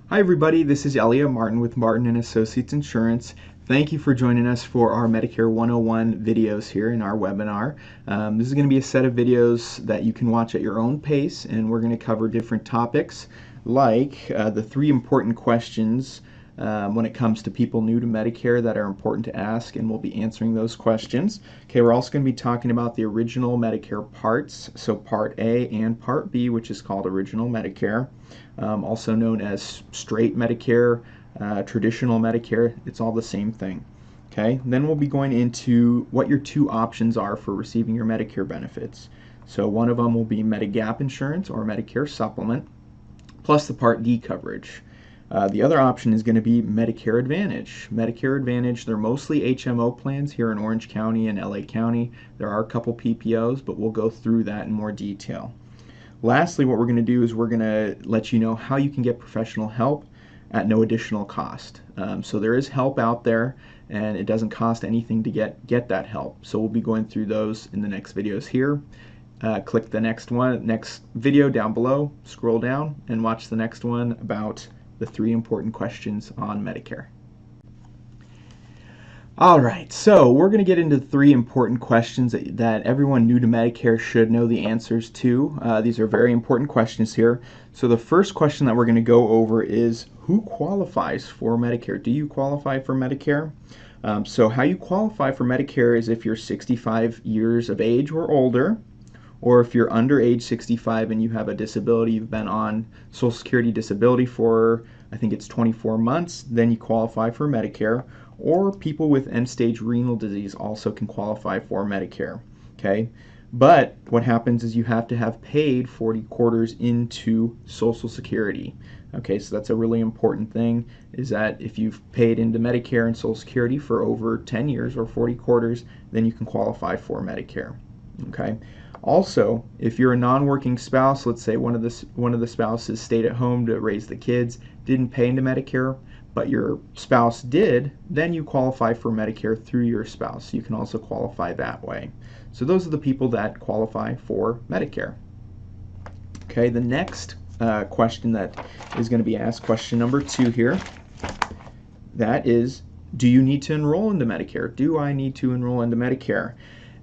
Hi everybody, this is Elliot Martin with Martin & Associates Insurance. Thank you for joining us for our Medicare 101 videos here in our webinar. This is going to be a set of videos that you can watch at your own pace, and we're going to cover different topics like the 3 important questions when it comes to people new to Medicare that are important to ask, and we'll be answering those questions. Okay, we're also going to be talking about the original Medicare parts, so Part A and Part B, which is called Original Medicare, also known as Straight Medicare, Traditional Medicare. It's all the same thing. Okay, then we'll be going into what your 2 options are for receiving your Medicare benefits. So one of them will be Medigap insurance or Medicare Supplement, plus the Part D coverage. The other option is going to be Medicare Advantage. Medicare Advantage, they're mostly HMO plans here in Orange County and LA County. There are a couple PPOs, but we'll go through that in more detail. Lastly, what we're going to do is we're going to let you know how you can get professional help at no additional cost. So there is help out there, and it doesn't cost anything to get that help. So we'll be going through those in the next videos here. Click the next video down below, scroll down, and watch the next one about the 3 important questions on Medicare. Alright, so we're going to get into 3 important questions that everyone new to Medicare should know the answers to. These are very important questions here. So the first question that we're going to go over is, who qualifies for Medicare? Do you qualify for Medicare? So how you qualify for Medicare is if you're 65 years of age or older, or if you're under age 65 and you have a disability, you've been on Social Security disability for, I think it's 24 months, then you qualify for Medicare. Or people with end-stage renal disease also can qualify for Medicare. Okay, but what happens is you have to have paid 40 quarters into Social Security. Okay, so that's a really important thing, is that if you've paid into Medicare and Social Security for over 10 years or 40 quarters, then you can qualify for Medicare. Okay. Also, if you're a non-working spouse, let's say one of the spouses stayed at home to raise the kids, didn't pay into Medicare, but your spouse did, then you qualify for Medicare through your spouse. You can also qualify that way. So those are the people that qualify for Medicare. Okay, the next question that is going to be asked, question number 2 here, that is, do you need to enroll into Medicare? Do I need to enroll into Medicare?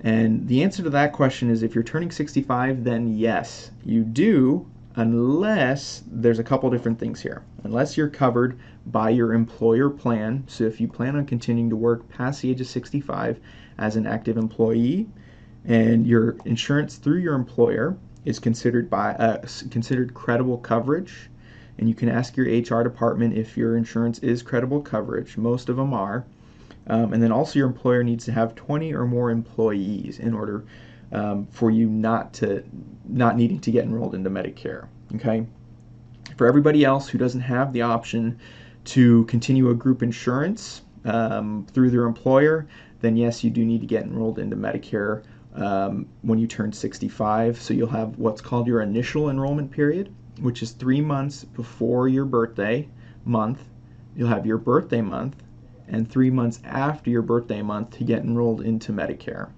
And the answer to that question is, if you're turning 65, then yes, you do, unless there's a couple different things here. Unless you're covered by your employer plan, so if you plan on continuing to work past the age of 65 as an active employee, and your insurance through your employer is considered credible coverage, and you can ask your HR department if your insurance is credible coverage. Most of them are. And then also your employer needs to have 20 or more employees in order for you not needing to get enrolled into Medicare. Okay. For everybody else who doesn't have the option to continue a group insurance through their employer, then yes, you do need to get enrolled into Medicare when you turn 65. So you'll have what's called your initial enrollment period, which is 3 months before your birthday month. You'll have your birthday month, and 3 months after your birthday month to get enrolled into Medicare.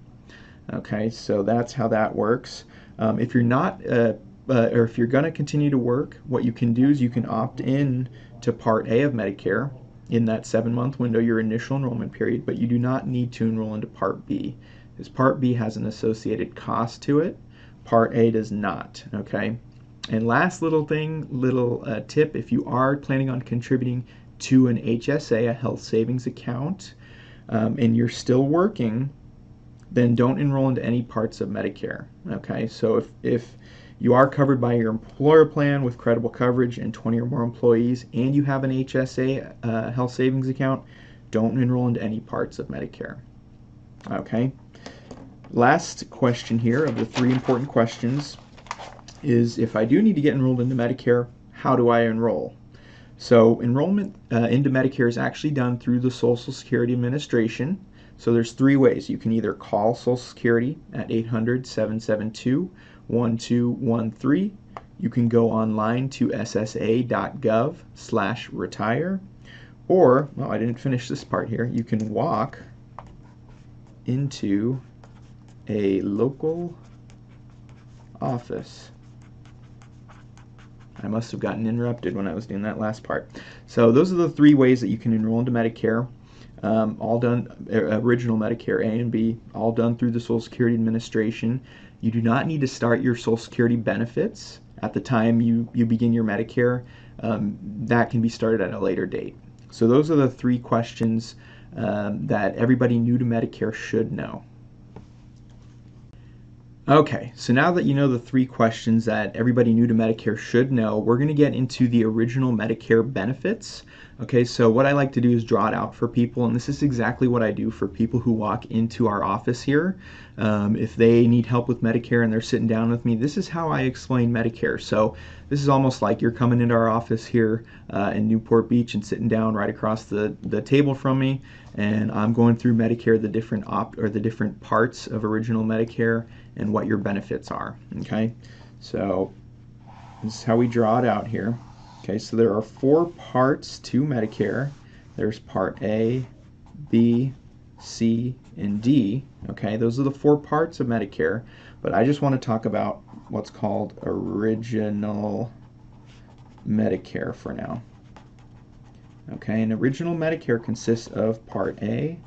Okay, so that's how that works. If you're not, or if you're going to continue to work, what you can do is you can opt in to Part A of Medicare in that 7-month window, your initial enrollment period, but you do not need to enroll into Part B, because Part B has an associated cost to it. Part A does not. Okay, and last little tip, if you are planning on contributing to an HSA, a health savings account, and you're still working, then don't enroll into any parts of Medicare. Okay, so if you are covered by your employer plan with credible coverage and 20 or more employees, and you have an HSA, health savings account, don't enroll into any parts of Medicare. Okay, last question here of the 3 important questions is, if I do need to get enrolled into Medicare, how do I enroll? So enrollment into Medicare is actually done through the Social Security Administration. So there's 3 ways. You can either call Social Security at 800-772-1213. You can go online to ssa.gov/retire. Or, well, I didn't finish this part here. You can walk into a local office I must have gotten interrupted when I was doing that last part. So those are the three ways that you can enroll into Medicare. All done, original Medicare A and B, all done through the Social Security Administration. You do not need to start your Social Security benefits at the time you begin your Medicare. That can be started at a later date. So those are the three questions that everybody new to Medicare should know. Okay, so now that you know the three questions that everybody new to Medicare should know, we're going to get into the original Medicare benefits. Okay, so what I like to do is draw it out for people, and this is exactly what I do for people who walk into our office here. If they need help with Medicare and they're sitting down with me, this is how I explain Medicare. So this is almost like you're coming into our office here in Newport Beach and sitting down right across the table from me, and I'm going through Medicare, the different parts of original Medicare and what your benefits are. Okay, so this is how we draw it out here. Okay, so there are 4 parts to Medicare. There's Part A, B, C, and D. Okay, those are the 4 parts of Medicare, but I just want to talk about what's called original Medicare for now. Okay, and original Medicare consists of Part A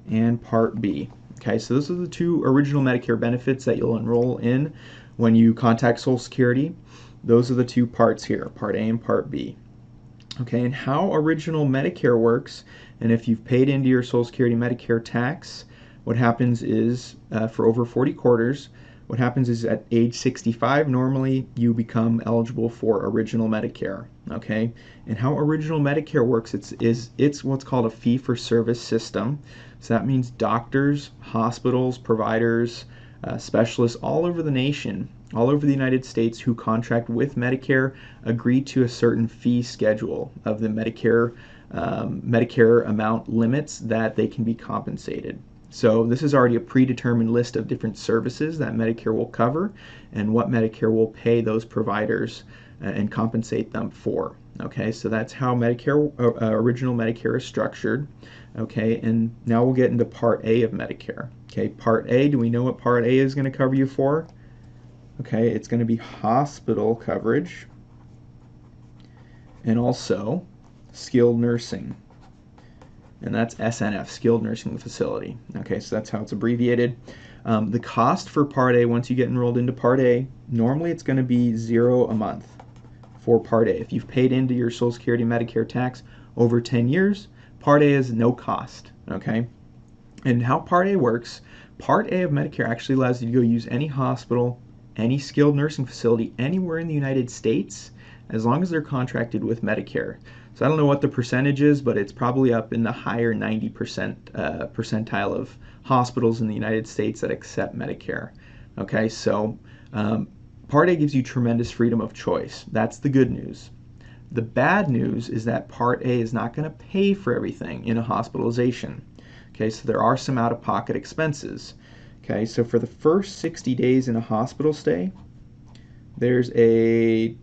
and Part B. Okay, so those are the 2 original Medicare benefits that you'll enroll in when you contact Social Security. Those are the 2 parts here, Part A and Part B. Okay, and how original Medicare works, and if you've paid into your Social Security Medicare tax, what happens is, for over 40 quarters, what happens is at age 65, normally you become eligible for original Medicare. Okay, and how original Medicare works, it's what's called a fee-for-service system. So that means doctors, hospitals, providers, specialists all over the nation, all over the United States who contract with Medicare agree to a certain fee schedule of the Medicare amount limits that they can be compensated. So this is already a predetermined list of different services that Medicare will cover and what Medicare will pay those providers and compensate them for. Okay, so that's how Medicare, original Medicare is structured. Okay, and now we'll get into Part A of Medicare. Okay, Part A, do we know what Part A is going to cover you for? Okay, it's going to be hospital coverage and also skilled nursing. And that's SNF, skilled nursing facility. Okay, so that's how it's abbreviated. The cost for Part A, once you get enrolled into Part A, normally it's going to be $0 a month for Part A. If you've paid into your Social Security Medicare tax over 10 years, Part A is no cost. Okay, and how Part A works, Part A of Medicare actually allows you to go use any hospital, any skilled nursing facility anywhere in the United States, as long as they're contracted with Medicare. So I don't know what the percentage is, but it's probably up in the higher 90% percentile of hospitals in the United States that accept Medicare. Okay, so Part A gives you tremendous freedom of choice. That's the good news. The bad news is that Part A is not going to pay for everything in a hospitalization. Okay, so there are some out-of-pocket expenses. Okay, so for the first 60 days in a hospital stay, there's a,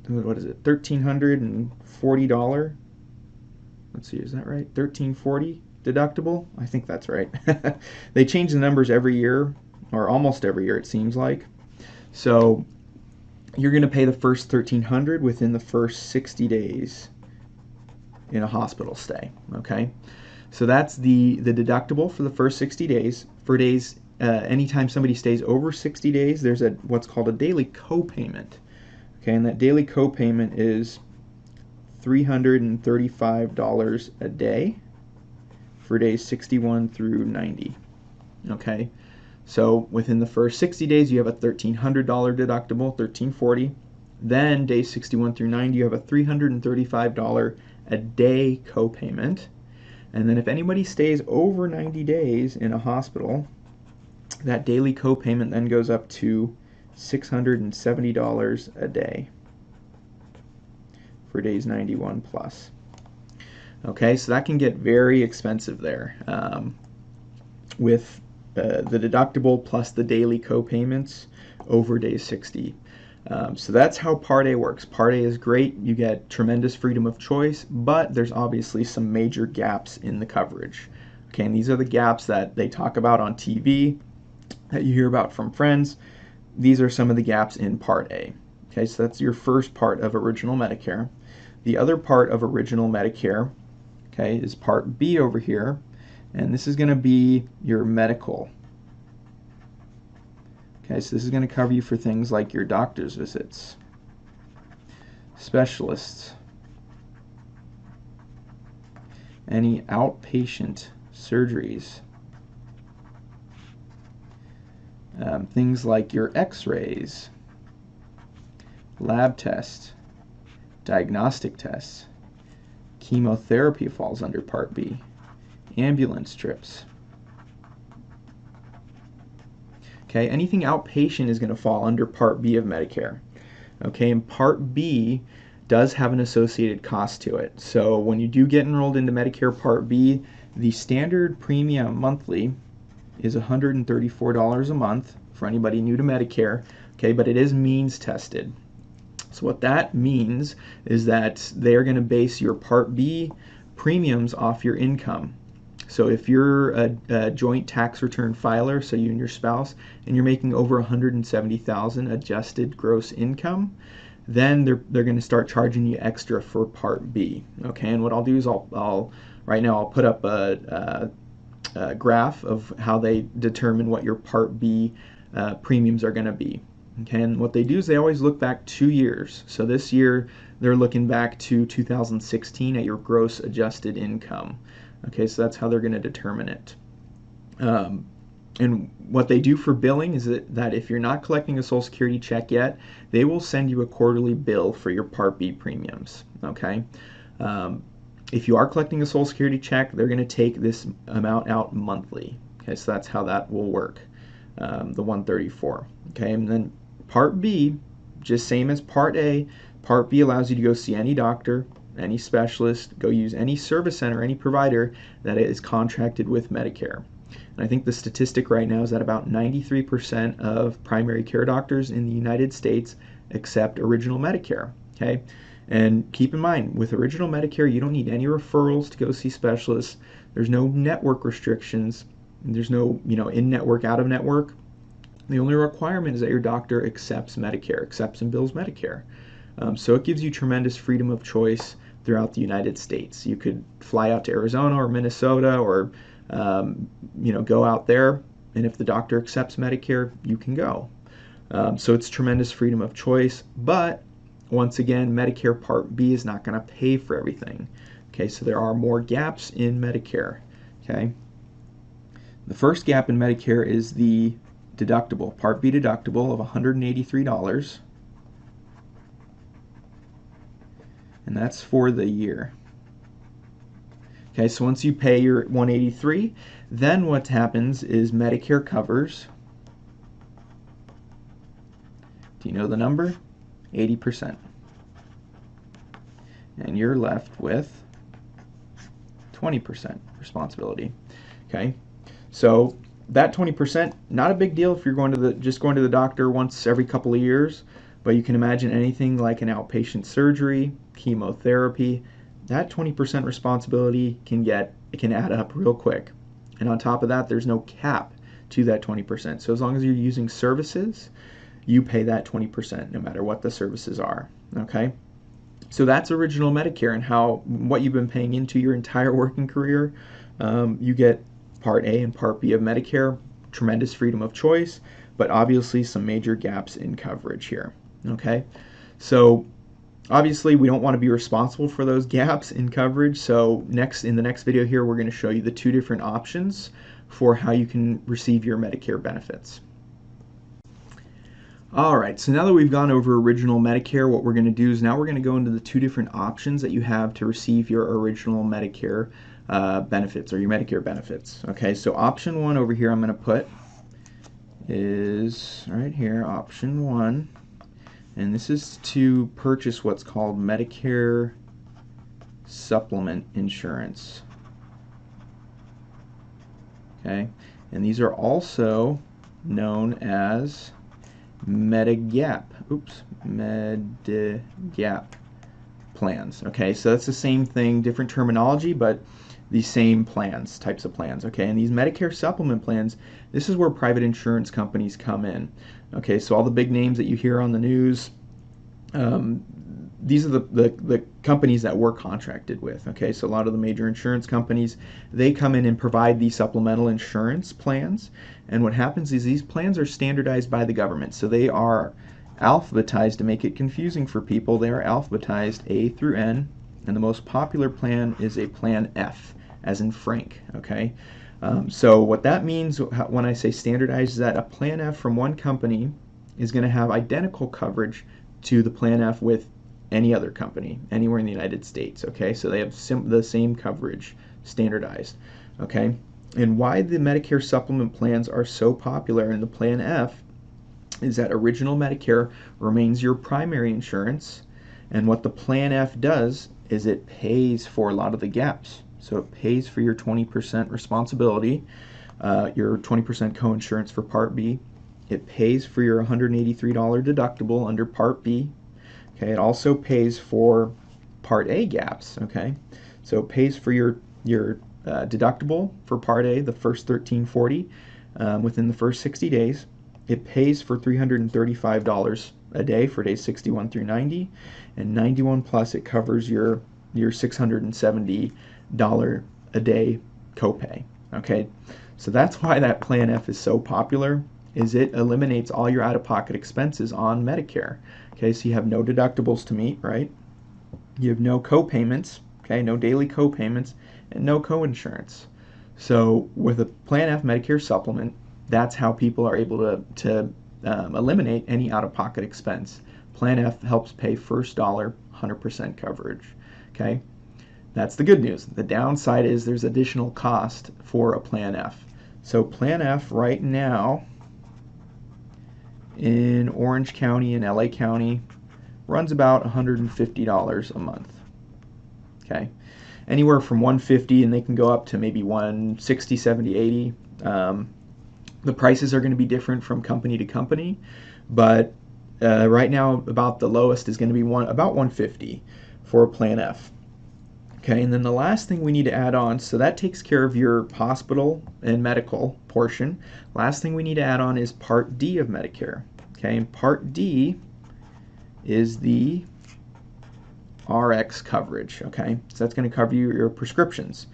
what is it, $1,340, let's see, is that right, $1,340 deductible? I think that's right. They change the numbers every year, or almost every year it seems like. So you're going to pay the first $1,300 within the first 60 days in a hospital stay. Okay, so that's the deductible for the first 60 days. For days, anytime somebody stays over 60 days, there's what's called a daily copayment. Okay, and that daily copayment is $335 a day for days 61 through 90. Okay, so within the first 60 days, you have a $1,300 deductible, $1,340. Then days 61 through 90, you have a $335 a day copayment. And then if anybody stays over 90 days in a hospital, that daily copayment then goes up to $670 a day for days 91 plus. Okay, so that can get very expensive there with the deductible plus the daily copayments over day 60. So that's how Part A works. Part A is great. You get tremendous freedom of choice, but there's obviously some major gaps in the coverage. Okay, and these are the gaps that they talk about on TV, that you hear about from friends. These are some of the gaps in Part A. Okay, so that's your first part of Original Medicare. The other part of Original Medicare, okay, is Part B over here, and this is going to be your medical. Okay, so this is going to cover you for things like your doctor's visits, specialists, any outpatient surgeries, things like your x-rays, lab tests, diagnostic tests, chemotherapy falls under Part B, ambulance trips. Okay, anything outpatient is going to fall under Part B of Medicare. Okay, and Part B does have an associated cost to it. So when you do get enrolled into Medicare Part B, the standard premium monthly is $134 a month for anybody new to Medicare, okay, but it is means tested. So what that means is that they are going to base your Part B premiums off your income. So if you're a joint tax return filer, so you and your spouse, and you're making over $170,000 adjusted gross income, then they're going to start charging you extra for Part B. Okay, and what I'll do is right now I'll put up a graph of how they determine what your Part B premiums are going to be. Okay, and what they do is they always look back 2 years. So this year they're looking back to 2016 at your gross adjusted income. Okay, so that's how they're going to determine it. And what they do for billing is that if you're not collecting a Social Security check yet, they will send you a quarterly bill for your Part B premiums. Okay. If you are collecting a Social Security check, they're going to take this amount out monthly. Okay, so that's how that will work, the 134. Okay, and then Part B, just same as Part A, Part B allows you to go see any doctor, any specialist, go use any service center, any provider that is contracted with Medicare. And I think the statistic right now is that about 93% of primary care doctors in the United States accept Original Medicare. Okay. And keep in mind, with Original Medicare, you don't need any referrals to go see specialists. There's no network restrictions. There's no, in-network, out-of-network. The only requirement is that your doctor accepts Medicare, accepts and bills Medicare. So it gives you tremendous freedom of choice throughout the United States. You could fly out to Arizona or Minnesota or, go out there, and if the doctor accepts Medicare, you can go. So it's tremendous freedom of choice, but once again, Medicare Part B is not going to pay for everything. Okay, so there are more gaps in Medicare. Okay, the first gap in Medicare is the deductible, Part B deductible of $183, and that's for the year. Okay, so once you pay your $183, then what happens is Medicare covers, do you know the number? 80%. And you're left with 20% responsibility. Okay, so that 20%, not a big deal if you're just going to the doctor once every couple of years, but you can imagine anything like an outpatient surgery, chemotherapy, that 20% responsibility can add up real quick. And on top of that, there's no cap to that 20%. So as long as you're using services, you pay that 20% no matter what the services are. Okay, so that's Original Medicare and what you've been paying into your entire working career. You get Part A and Part B of Medicare, tremendous freedom of choice, but obviously some major gaps in coverage here. Okay, so obviously we don't want to be responsible for those gaps in coverage. So in the next video here, we're going to show you the 2 different options for how you can receive your Medicare benefits. Alright, so now that we've gone over Original Medicare, what we're going to do is now we're going to go into the 2 different options that you have to receive your Original Medicare benefits or your Medicare benefits. Okay, so option 1 over here I'm going to put is right here, option 1, and this is to purchase what's called Medicare Supplement insurance. Okay, and these are also known as Medigap plans. Okay, so that's the same thing, different terminology, but the same types of plans. Okay, and these Medicare Supplement plans, this is where private insurance companies come in. Okay, so all the big names that you hear on the news, Um, these are the companies that we're contracted with. Okay, so a lot of the major insurance companies, they come in and provide these supplemental insurance plans. And what happens is these plans are standardized by the government. So they are alphabetized to make it confusing for people. They are alphabetized A through N, and the most popular plan is a plan F, as in Frank. Okay, so what that means when I say standardized is that a plan F from one company is going to have identical coverage to the plan F with any other company anywhere in the United States. Okay, so they have the same coverage standardized. Okay, and why the Medicare supplement plans are so popular in the plan F is that original Medicare remains your primary insurance, and what the plan F does is it pays for a lot of the gaps. So it pays for your 20% responsibility, your 20% coinsurance for Part B. It pays for your $183 deductible under Part B. Okay, it also pays for Part A gaps. Okay, so it pays for your deductible for Part A, the first $1,340 within the first 60 days. It pays for $335 a day for days 61 through 90, and 91 plus it covers your $670 a day copay. Okay, so that's why that Plan F is so popular. Is it eliminates all your out-of-pocket expenses on Medicare. Okay, so you have no deductibles to meet, right? You have no co-payments, okay, no daily co-payments, and no co-insurance. So with a Plan F Medicare supplement, that's how people are able to eliminate any out-of-pocket expense. Plan F helps pay first dollar, 100% coverage. Okay, that's the good news. The downside is there's additional cost for a Plan F. So Plan F right now in Orange County and LA County runs about $150 a month. Okay, anywhere from 150 and they can go up to maybe 160, 70, 80. The prices are going to be different from company to company, but right now about the lowest is going to be about 150 for a Plan F. Okay, and then the last thing we need to add on, so that takes care of your hospital and medical portion. Last thing we need to add on is Part D of Medicare. Okay, and Part D is the RX coverage. Okay, so that's going to cover your prescriptions.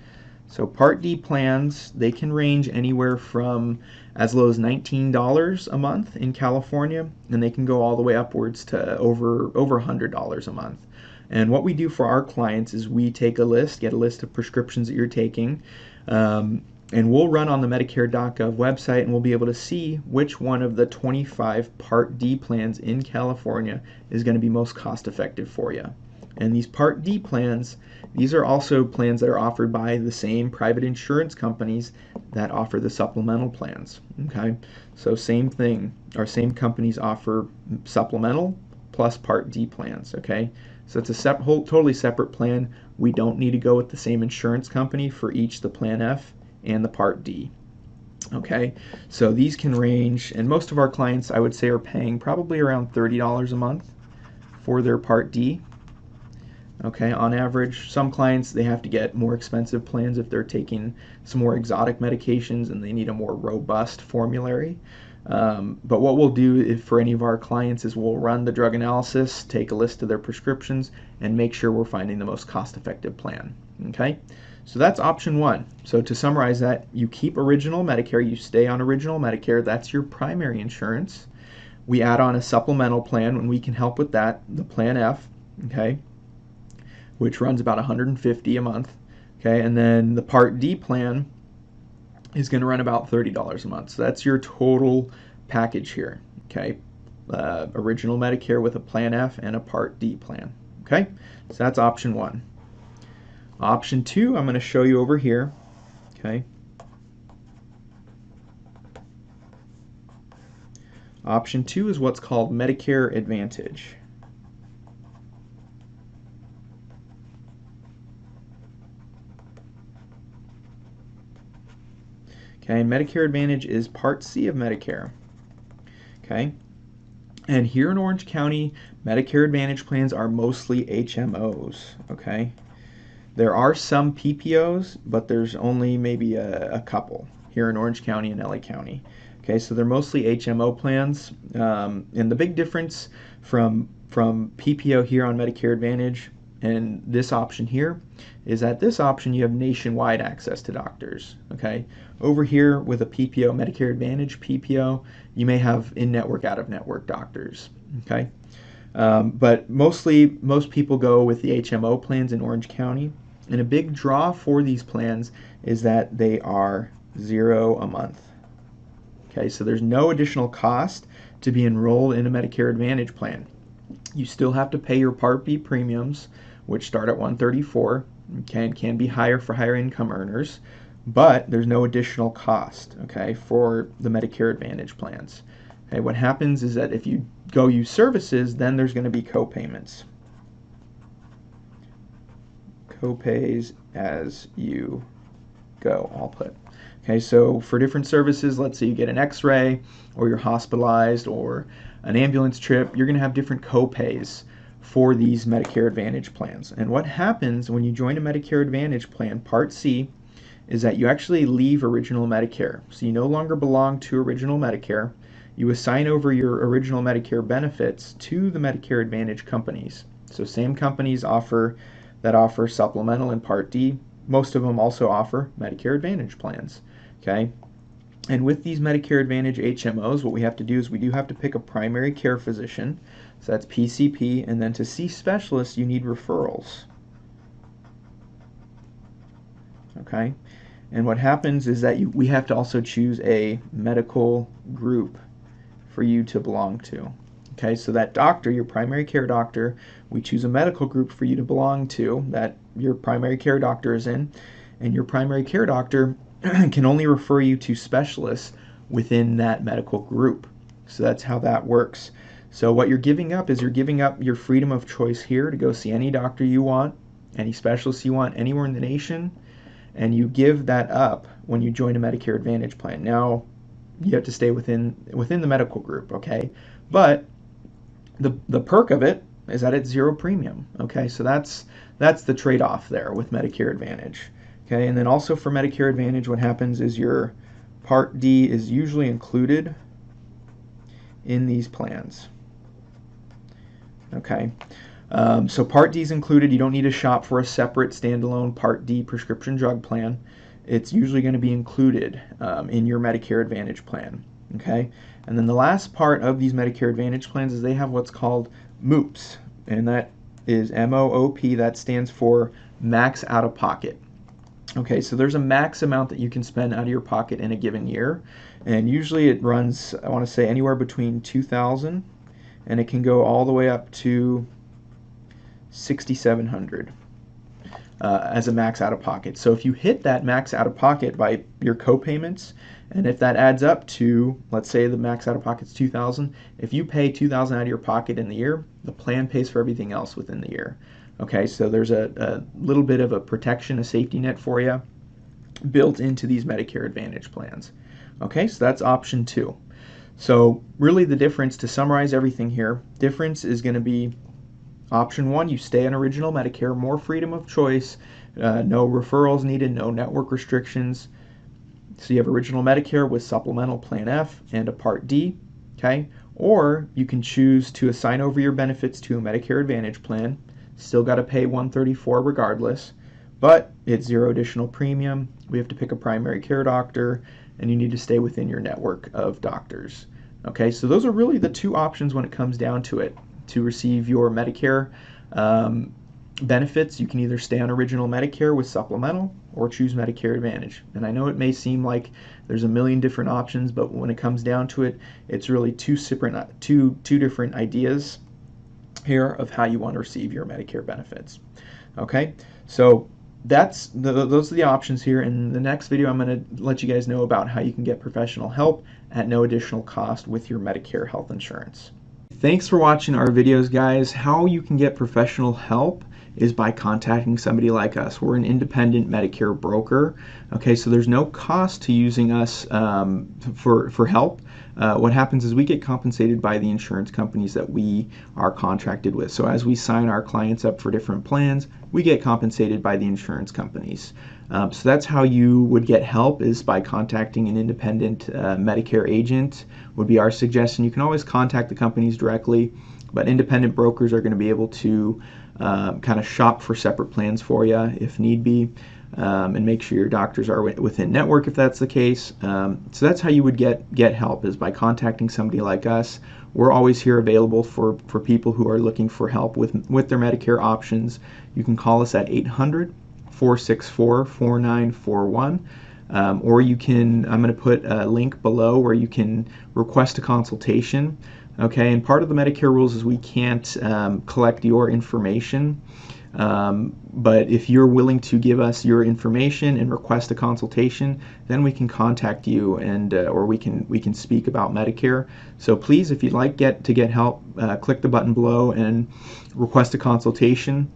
So Part D plans, they can range anywhere from as low as $19 a month in California, and they can go all the way upwards to over $100 a month. And what we do for our clients is we take a list, get a list of prescriptions that you're taking, and we'll run on the Medicare.gov website, and we'll be able to see which one of the 25 Part D plans in California is going to be most cost effective for you. And these Part D plans, these are also plans that are offered by the same private insurance companies that offer the supplemental plans. Okay, so same thing, our same companies offer supplemental plus Part D plans. Okay, so it's a totally separate plan. We don't need to go with the same insurance company for each the Plan F and the Part D. Okay, so these can range, and most of our clients I would say are paying probably around $30 a month for their Part D. Okay, on average, some clients, they have to get more expensive plans if they're taking some more exotic medications and they need a more robust formulary. But what we'll do for any of our clients is we'll run the drug analysis, take a list of their prescriptions, and make sure we're finding the most cost-effective plan. Okay, so that's option one. So to summarize that, you keep original Medicare, you stay on original Medicare, that's your primary insurance. We add on a supplemental plan when we can help with that, the Plan F, okay, which runs about $150 a month. Okay, and then the Part D plan is going to run about $30 a month. So that's your total package here. Okay, original Medicare with a Plan F and a Part D plan. Okay, so that's option one. Option two, I'm going to show you over here. Okay, option two is what's called Medicare Advantage. Okay, Medicare Advantage is Part C of Medicare. Okay, and here in Orange County, Medicare Advantage plans are mostly HMOs. Okay, there are some PPOs, but there's only maybe a couple here in Orange County and LA County. Okay, so they're mostly HMO plans, and the big difference from from PPO here on Medicare Advantage and this option here is that this option you have nationwide access to doctors. Okay, over here with a PPO, Medicare Advantage PPO, you may have in-network, out-of-network doctors. Okay, but most people go with the HMO plans in Orange County, and a big draw for these plans is that they are $0 a month. Okay, so there's no additional cost to be enrolled in a Medicare Advantage plan. You still have to pay your Part B premiums, which start at $134, okay, and can be higher for higher income earners, but there's no additional cost, okay, for the Medicare Advantage plans. Okay, what happens is that if you go use services, then there's going to be co-payments. Co-pays as you go, I'll put. Okay, so for different services, let's say you get an x-ray or you're hospitalized or an ambulance trip, you're going to have different co-pays for these Medicare Advantage plans. And what happens when you join a Medicare Advantage plan, Part C, is that you actually leave original Medicare. So you no longer belong to original Medicare. You assign over your original Medicare benefits to the Medicare Advantage companies. So same companies that offer supplemental and Part D. Most of them also offer Medicare Advantage plans. Okay, and with these Medicare Advantage HMOs, what we have to do is we do have to pick a primary care physician. So that's PCP, and then to see specialists, you need referrals. Okay, and what happens is that we have to also choose a medical group for you to belong to. Okay, so that doctor, your primary care doctor, we choose a medical group for you to belong to that your primary care doctor is in, and your primary care doctor can only refer you to specialists within that medical group. So that's how that works. So what you're giving up is you're giving up your freedom of choice here to go see any doctor you want, any specialist you want anywhere in the nation, and you give that up when you join a Medicare Advantage plan. Now, you have to stay within the medical group, okay? But the perk of it is that it's $0 premium, okay? So that's the trade-off there with Medicare Advantage, okay? And then also for Medicare Advantage, what happens is your Part D is usually included in these plans, okay? So Part D is included. You don't need to shop for a separate standalone Part D prescription drug plan. It's usually going to be included in your Medicare Advantage plan, okay? And then the last part of these Medicare Advantage plans is they have what's called MOOPs, and that is M-O-O-P. That stands for max out of pocket. Okay, so there's a max amount that you can spend out of your pocket in a given year, and usually it runs, I want to say, anywhere between $2,000, and it can go all the way up to $6,700 as a max out of pocket. So if you hit that max out of pocket by your co-payments, and if that adds up to, let's say the max out of pocket is $2,000, if you pay $2,000 out of your pocket in the year, the plan pays for everything else within the year. Okay, so there's a little bit of a protection, a safety net for you built into these Medicare Advantage plans. Okay, so that's option 2. So really the difference, to summarize everything here, difference is going to be option 1, you stay on original Medicare, more freedom of choice, no referrals needed, no network restrictions. So you have original Medicare with supplemental Plan F and a Part D, okay? Or you can choose to assign over your benefits to a Medicare Advantage plan. Still got to pay $134 regardless, but it's $0 additional premium. We have to pick a primary care doctor, and you need to stay within your network of doctors. Okay, so those are really the 2 options when it comes down to it. To receive your Medicare benefits, you can either stay on original Medicare with supplemental or choose Medicare Advantage. And I know it may seem like there's a million different options, but when it comes down to it, it's really two different ideas here of how you want to receive your Medicare benefits. Okay, so those are the options here. In the next video, I'm going to let you guys know about how you can get professional help at no additional cost with your Medicare health insurance. Thanks for watching our videos, guys. How you can get professional help is by contacting somebody like us. We're an independent Medicare broker. Okay, so there's no cost to using us for help. What happens is we get compensated by the insurance companies that we are contracted with. So as we sign our clients up for different plans, we get compensated by the insurance companies. So that's how you would get help, is by contacting an independent Medicare agent would be our suggestion. You can always contact the companies directly But independent brokers are going to be able to kind of shop for separate plans for you if need be, and make sure your doctors are within network if that's the case. So that's how you would get help, is by contacting somebody like us. We're always here available for people who are looking for help with their Medicare options. You can call us at 800-464-4941. Or you can, I'm going to put a link below where you can request a consultation. Okay, and part of the Medicare rules is we can't collect your information, but if you're willing to give us your information and request a consultation, then we can contact you, and or we can speak about Medicare. So please, if you'd like to get help, click the button below and request a consultation.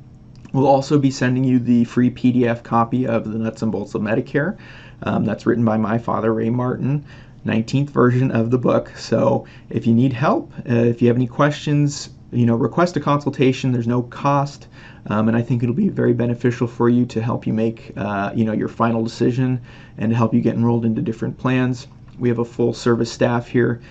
We'll also be sending you the free PDF copy of the Nuts and Bolts of Medicare. That's written by my father, Ray Martin, 19th version of the book. So if you need help, if you have any questions, request a consultation. There's no cost, and I think it'll be very beneficial for you to help you make your final decision and to help you get enrolled into different plans. We have a full service staff here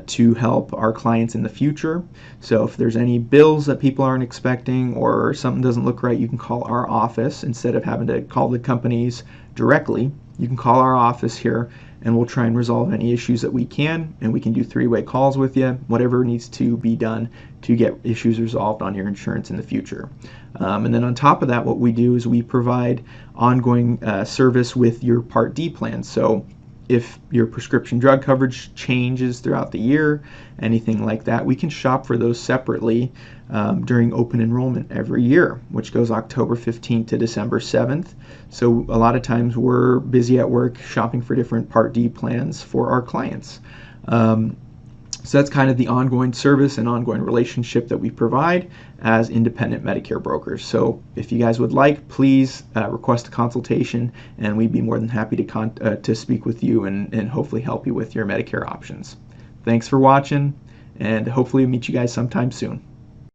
to help our clients in the future. So if there's any bills that people aren't expecting or something doesn't look right, you can call our office instead of having to call the companies directly. You can call our office here, and we'll try and resolve any issues that we can, and we can do three-way calls with you, whatever needs to be done to get issues resolved on your insurance in the future. And then on top of that, what we do is we provide ongoing service with your Part D plan. So if your prescription drug coverage changes throughout the year, anything like that, we can shop for those separately during open enrollment every year, which goes October 15th to December 7th. So a lot of times we're busy at work shopping for different Part D plans for our clients. So that's kind of the ongoing service and ongoing relationship that we provide as independent Medicare brokers. So if you guys would like, please request a consultation, and we'd be more than happy to speak with you and hopefully help you with your Medicare options. Thanks for watching, and hopefully meet you guys sometime soon.